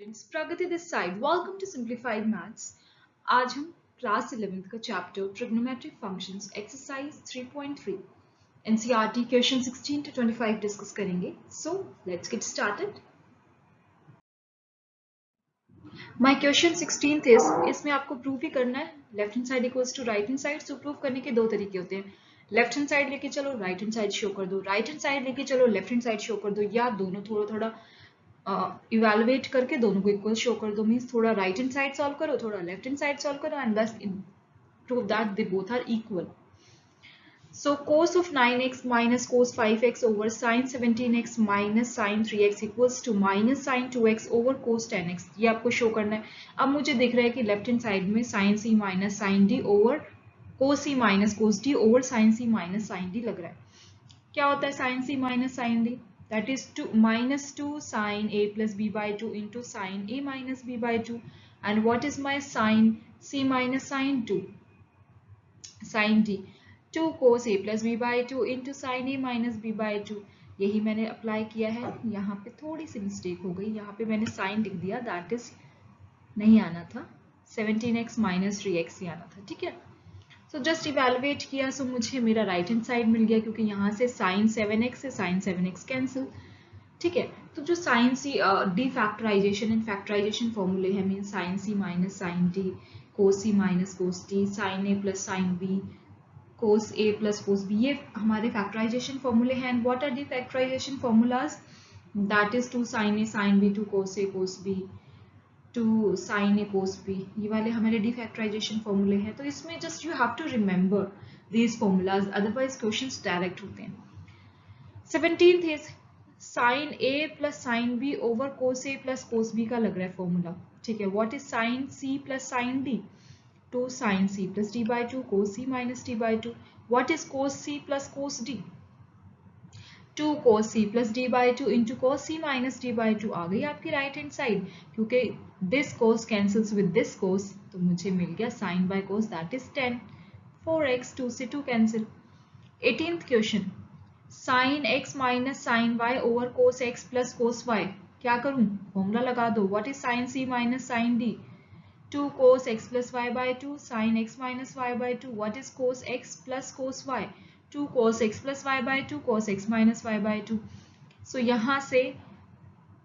Students, Pragati this side. Welcome to simplified maths. आज हम class 11th का chapter trigonometric functions exercise 3.3 NCERT question 16 to 25 discuss करेंगे। So let's get started. My question 16 is, इसमें आपको proof ही करना है left hand side equals to right hand side. So proof करने के दो तरीके होते हैं, लेफ्ट हैंड साइड लेके चलो राइट हैंड साइड शो कर दो, राइट हैंड साइड लेके चलो लेफ्ट हैंड साइड शो कर दो, या दोनों थोड़ा थोड़ा इवेलुएट करके दोनों को इक्वल शो कर दो। मीन्स थोड़ा राइट हैंड साइड सॉल्व करो, थोड़ा लेफ्ट हैंड साइड सॉल्व करो, एंड बस prove that they both are equal. So cos of 9x minus cos 5x over sin 17x minus sin 3x equals to minus sin 2x over cos 10x, ये आपको show करना है। अब मुझे दिख रहा है कि लेफ्ट हैंड साइड में sin c minus sin d over cos c minus cos d over sin c minus sin d लग रहा है। क्या होता है sin c minus sin d? That is minus 2 sin a plus b by 2 into sin a minus b by 2. And what is my sin c minus sin 2? Sin d 2 cos a plus b by 2 into sin a minus b by 2। यही मैंने apply किया है। यहाँ पे थोड़ी सी mistake हो गई, यहाँ पे मैंने साइन लिख दिया, दैट इज नहीं आना था, 17x minus 3x ही आना था। ठीक है, सो जस्ट इवेलुएट किया, सो मुझे मेरा राइट हैंड साइड मिल गया, क्योंकि यहाँ से sin 7x से sin 7x कैंसिल। ठीक है, तो जो sine C D factorization and factorization फॉर्मूले हैं, mean sine C minus sine D, cos C minus cos D, sine A plus sine B, cos A plus cos B, ये हमारे फैक्टराइजेशन फॉर्मूले हैं। And what are the factorization formulas? That is 2 sine A sine B, 2 cos A cos B, 2 sine A cos B, ये वाले हमारे defactorization फॉर्मूले हैं। तो इसमें just you have to remember these formulas, otherwise questions direct होते हैं। 17th is sine A plus sine B over cos A plus cos B का लग रहा है फॉर्मूला। ठीक है, what is sine C plus sine D? 2 sin c plus d by 2 cos c minus d by 2. What is cos c plus cos d? 2 cos c plus d by 2 into cos c minus d by 2 आ गई आपकी right hand side, क्योंकि this cos cancels with this cos, तो मुझे मिल गया sin by cos, that is 10, 4x, 2 से 2 cancel. 18th question, sin x minus sin y over cos x plus cos y, क्या करूं? Formula लगा दो। What is sin c minus sin d? 2 cos x plus y by 2 sin x minus y by 2. What is cos x plus cos y? 2 cos x plus y by 2 cos x minus y by 2. So यहाँ से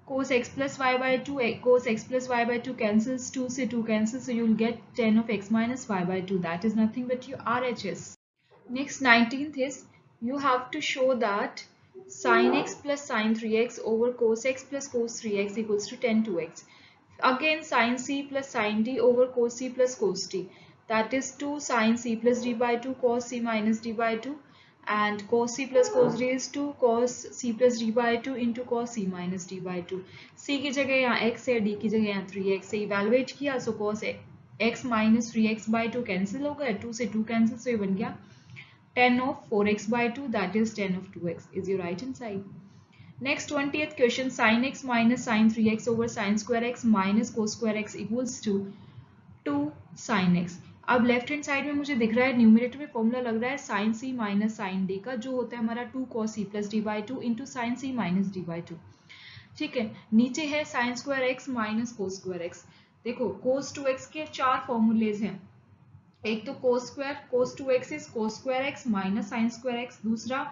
cos x plus y by 2 cos x plus y by 2 cancels, 2 से 2 cancels, so you'll get 10 of x minus y by 2. That is nothing but your RHS. Next 19th is, you have to show that sin x plus sin 3x over cos x plus cos 3x equals to 10 2x. Again sin c plus sin d over cos c plus cos d, that is 2 sin c plus d by 2 cos c minus d by 2, and cos c plus cos d is 2 cos c plus d by 2 into cos c minus d by 2। c की जगह यहाँ x है, d की जगह यहाँ 3x से evaluate किया, सो cos x minus 3x by 2 cancel हो गया, 2 से 2 कैंसिल, सो ये बन गया 10 of 4x by 2, that is 10 of 2x is your right hand side। Next 20th question, sin x minus sin 3x over sin square x minus cos square x equals to 2 sin x। अब left hand side में मुझे दिख रहा है, numerator में formula लग रहा है sin c minus sin d का, जो होता है हमारा 2 cos c plus d by 2 into sin c minus d by 2। ठीक है, नीचे है sin square x minus cos square x। देखो cos 2x के 4 फॉर्मूलेज हैं, एक तो cos square, cos 2x is cos square x minus sin square x, दूसरा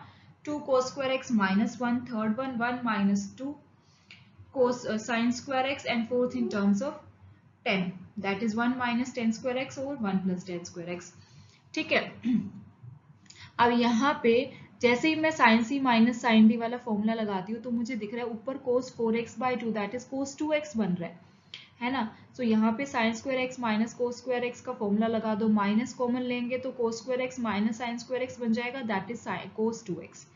2 cos square x minus 1, third one 1 minus 2 cos sin square x, and fourth in terms of 10, that is 1 minus 10 square x over 1 plus 10 square x। ठीक है, अब यहाँ पे जैसे ही मैं sin c minus sin d वाला formula लगाती हूँ, तो मुझे दिख रहा है ऊपर cos 4x by 2, that is cos 2x बन रहा है ना। सो यहाँ पे sin square x minus cos square x का फॉर्मूला लगा दो, माइनस कॉमन लेंगे तो cos square x minus sin square x बन जाएगा, दैट इज cos 2x।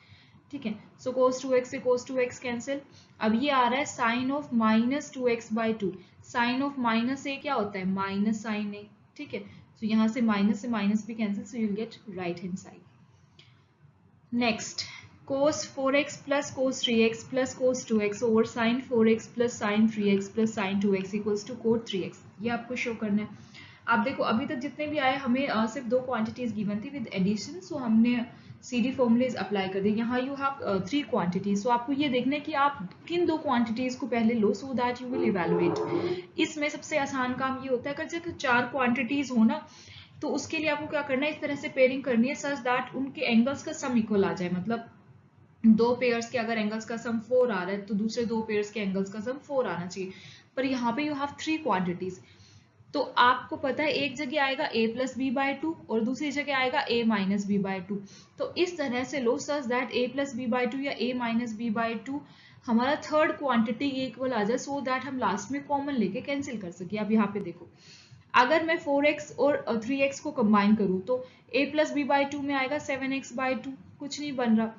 ठीक है, सो cos 2x से cos 2x कैंसिल। अब ये आ रहा है sine of minus 2x by 2, sine of minus a क्या होता है? Minus sine a. ठीक है, सो यहाँ से माइनस भी cancel, so you will get right hand side. Next cos 4x plus cos 3x plus cos 2x over sin 4x plus sin 3x plus sin 2x equals to cos 3x, ये आपको show करना है। आप देखो अभी तक जितने भी आए, हमें सिर्फ 2 क्वांटिटीज गिवन थी विद एडिशन, सो हमने CD फॉर्मूलेज अप्लाई कर दें। यहाँ यू हैव 3 क्वांटिटीज, सो आपको ये देखना है कि आप किन 2 क्वांटिटीज को पहले लो so that you will evaluate. इसमें सबसे आसान काम ये होता है अगर जब 4 क्वांटिटीज हो ना, तो उसके लिए आपको क्या करना है, इस तरह से पेयरिंग करनी है सच दैट उनके एंगल्स का सम इक्वल आ जाए। मतलब 2 पेयर्स के अगर एंगल्स का सम 4 आ रहा है तो दूसरे 2 पेयर्स के एंगल्स का सम 4 आना चाहिए। पर यहाँ पे यू हैव 3 क्वांटिटीज, तो आपको पता है एक जगह आएगा a प्लस बी बाई 2 और दूसरी जगह आएगा a माइनस बी बाई 2। तो इस तरह से लो such that a plus b by 2 या a माइनस बी बाई 2 हमारा थर्ड क्वांटिटी इक्वल आ जाए, सो दैट हम लास्ट में कॉमन लेके कैंसिल कर सके। अब यहाँ पे देखो, अगर मैं 4x और 3x को कंबाइन करूँ तो a प्लस बी बाई 2 में आएगा 7x बाई 2, कुछ नहीं बन रहा।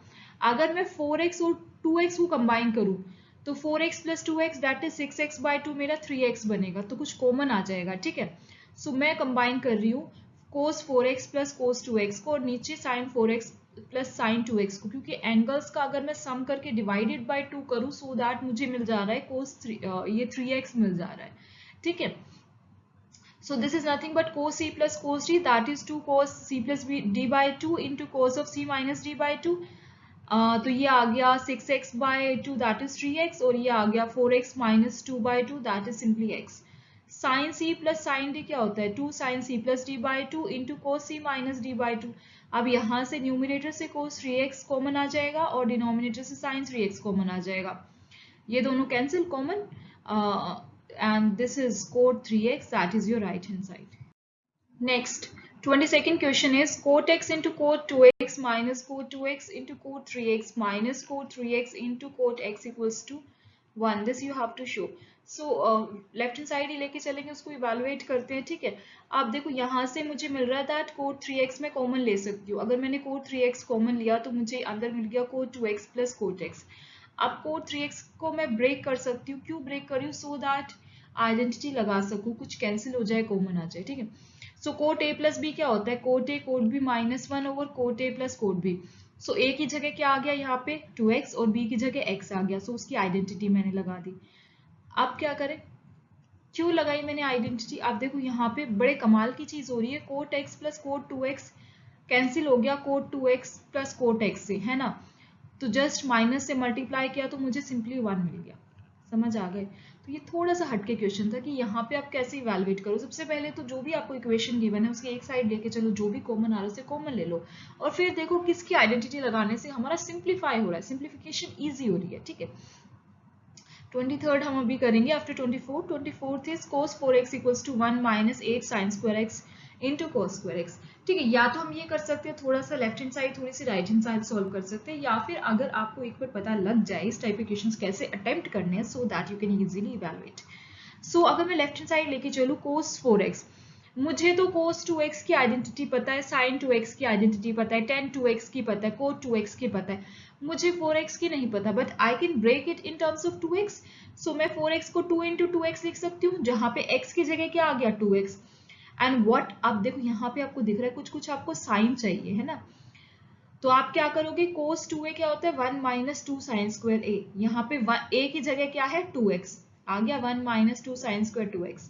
अगर मैं 4x और 2x को कंबाइन करूँ तो 4x plus 2x that is 6x by 2 मेरा 3x बनेगा, तो कुछ कॉमन आ जाएगा। ठीक है, सो मैं कंबाइन कर रही हूँ cos 4x plus cos 2x को और नीचे sin 4x plus sin 2x को, क्योंकि एंगल्स का अगर मैं सम करके डिवाइडेड बाई 2 करूँ सो दैट मुझे मिल जा रहा है cos 3 ये 3x मिल जा रहा है। ठीक है, so this is nothing but cos c plus cos d, that is 2 cos c plus d by 2 into cos of c minus d by 2। तो ये आ गया 6x by 2 that is 3x, और ये आ गया 4x minus 2 by 2 that is simply x। sin c plus sin d क्या होता है, 2 sin c plus d by 2 into cos c minus d by 2। अब यहाँ से न्यूमिनेटर से cos 3x कॉमन आ जाएगा और डिनोमिनेटर से sin 3x कॉमन आ जाएगा, ये दोनों cancel common, and this is cot 3x, that is your right hand side। Next 22nd question is cot x into cot 2x minus cot 2x into cot 3x minus cot 3x into cot x equals to 1, this you have to show। so left hand side ही लेके चलेंगे, उसको evaluate करते हैं। ठीक है, आप देखो यहाँ से मुझे मिल रहा है दैट cot 3x में कॉमन ले सकती हूँ। अगर मैंने cot 3x कॉमन लिया तो मुझे अंदर मिल गया cot 2x plus cot x। अब cot 3x को मैं ब्रेक कर सकती हूँ, क्यों ब्रेक कर रही हूँ, सो दैट आइडेंटिटी लगा सकूँ, कुछ कैंसिल हो जाए कॉमन आ जाए। ठीक है, so cot A plus B क्या होता है, cot A cot B minus 1 over cot A plus cot B. So A की जगह क्या आ गया यहाँ पे 2x और बी की जगह x आ गया, सो उसकी आइडेंटिटी मैंने लगा दी। अब क्या करें, क्यों लगाई मैंने आइडेंटिटी, आप देखो यहाँ पे बड़े कमाल की चीज हो रही है, cot x plus cot 2x cancel हो गया coat 2x plus coat x से, है ना। तो जस्ट माइनस से मल्टीप्लाई किया तो मुझे सिंपली 1 मिल गया, समझ आ गए। तो ये थोड़ा सा हटके क्वेश्चन था कि यहाँ पे आप कैसे इवेलुएट करो। सबसे पहले तो जो भी आपको इक्वेशन गिवन है उसकी एक साइड लेके चलो, जो भी कॉमन आ रहा है उसे कॉमन ले लो, और फिर देखो किसकी आइडेंटिटी लगाने से हमारा सिंप्लीफाई हो रहा है, सिंप्लीफिकेशन ईजी हो रही है। ठीक है, 23rd हम अभी करेंगे after 24th is cos 4x equals to 1 minus 8 sin square x into cos square x। ठीक है, या तो हम ये कर सकते हैं थोड़ा सा लेफ्ट हैंड साइड थोड़ी सी राइट हैंड साइड सॉल्व कर सकते हैं, या फिर अगर आपको एक बार पता लग जाए इस टाइप के क्वेश्चंस कैसे अटेम्प्ट करने हैं so that you can easily evaluate. So अगर मैं लेफ्ट हैंड साइड लेके चलूँ cos 4x, मुझे तो cos 2x की आइडेंटिटी पता है, sin 2x की आइडेंटिटी पता है, tan 2x की पता है, cot 2x की पता है, मुझे 4x की नहीं पता, but I can break it in terms of 2x। So मैं 4x को 2 इंटू 2x लिख सकती हूँ, जहां पे x की जगह क्या आ गया 2x। एंड व्हाट, आप देखो यहाँ पे आपको दिख रहा है कुछ कुछ आपको साइन चाहिए, है ना। तो आप क्या करोगे, cos 2a क्या होता है 1 माइनस 2 साइन स्क्वायर a, यहाँ पे a की जगह क्या है 2x आ गया, 1 माइनस 2 साइन स्क्वायर 2x।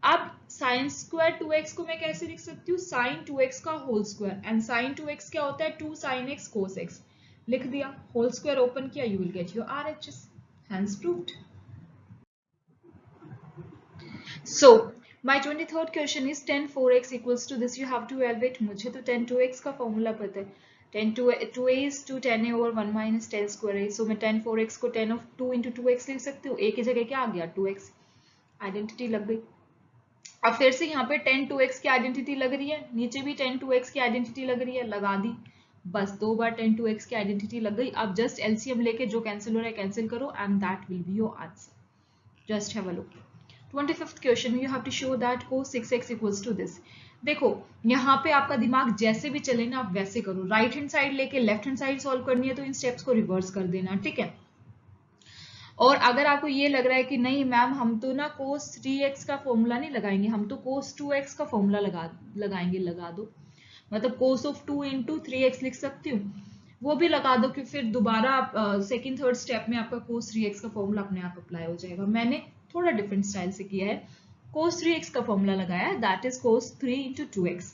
अब साइन स्क्वायर 2x को मैं कैसे लिख सकती हूँ, साइन 2x का whole square, and sign 2x क्या होता है 2 साइन x cos x, लिख दिया, होल स्क्वायर ओपन किया, you will get your RHS, hence proved। So my 23rd question is tan 4x equals to this, you have to evaluate। मुझे तो tan 2x का formula पता है, tan 2a is 2 tan a over 1 minus tan square a। so मैं tan 4x को tan of 2 into 2x लिख सकती हूँ, a की जगह क्या आ गया 2x, आइडेंटिटी लग गई। अब फिर से यहाँ पे tan 2x की आइडेंटिटी लग रही है, नीचे भी tan 2x की आइडेंटिटी लग रही है, लगा दी, बस 2 बार tan 2x की आइडेंटिटी लग गई। अब जस्ट एलसीएम लेके जो कैंसिल हो रहा है कैंसिल करो, and that will be your answer. Just have a look. 25th question, you have to show that cos 6x equals to this. देखो यहाँ पे आपका दिमाग जैसे भी चले ना आप वैसे करो, राइट हैंड साइड लेके लेफ्ट हैंड साइड सॉल्व करनी है तो इन स्टेप्स को रिवर्स कर देना। ठीक है, और अगर आपको ये लग रहा है कि नहीं मैम हम तो ना cos 3x का फॉर्मूला नहीं लगाएंगे, हम तो cos 2x का फॉर्मूला लगाएंगे, लगा दो, मतलब cos of 2 into 3x लिख सकती हूँ, वो भी लगा दो कि फिर दोबारा आप सेकंड थर्ड स्टेप में आपका cos 3x का फॉर्मूला अपने आप अप्लाई हो जाएगा। मैंने थोड़ा डिफरेंट स्टाइल से किया है, cos 3x का फॉर्मूला लगाया है, that is cos 3 into 2x।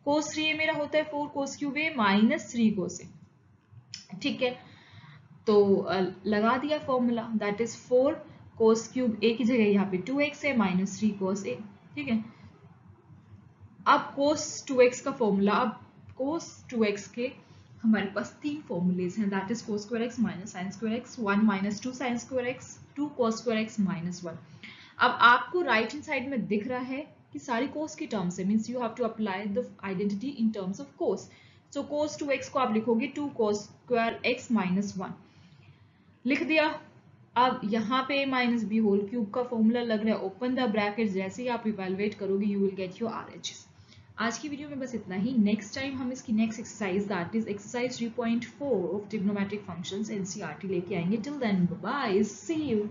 cos 3a मेरा होता है 4 cos cube a minus 3 cos a, ठीक है। तो लगा दिया formula, that is 4 cos cube a की जगह यहाँ पे 2x है माइनस 3 cos a, ठीक है। अब cos 2x का फॉर्मूला, अब cos 2x के हमारे पास तीन फॉर्मूलेज हैं, that is cos square x minus sin square x, 1 minus 2 sin square x, 2 cos square x minus 1। अब आपको राइट हैंड साइड में दिख रहा है कि सारी cos की टर्म्स है, means you have to apply the identity in terms of cos। So cos 2x को आप लिखोगे 2 cos स्क्वायर x माइनस 1, लिख दिया। अब यहाँ पे a minus B whole cube का फॉर्मूला लग रहा है, ओपन द ब्रैकेट, जैसे ही आप इवेलुएट करोगे you will get your RHS। आज की वीडियो में बस इतना ही। नेक्स्ट टाइम हम इसकी next exercise that is exercise 3.4 of trigonometric functions NCERT लेके आएंगे। Till then bye, see you.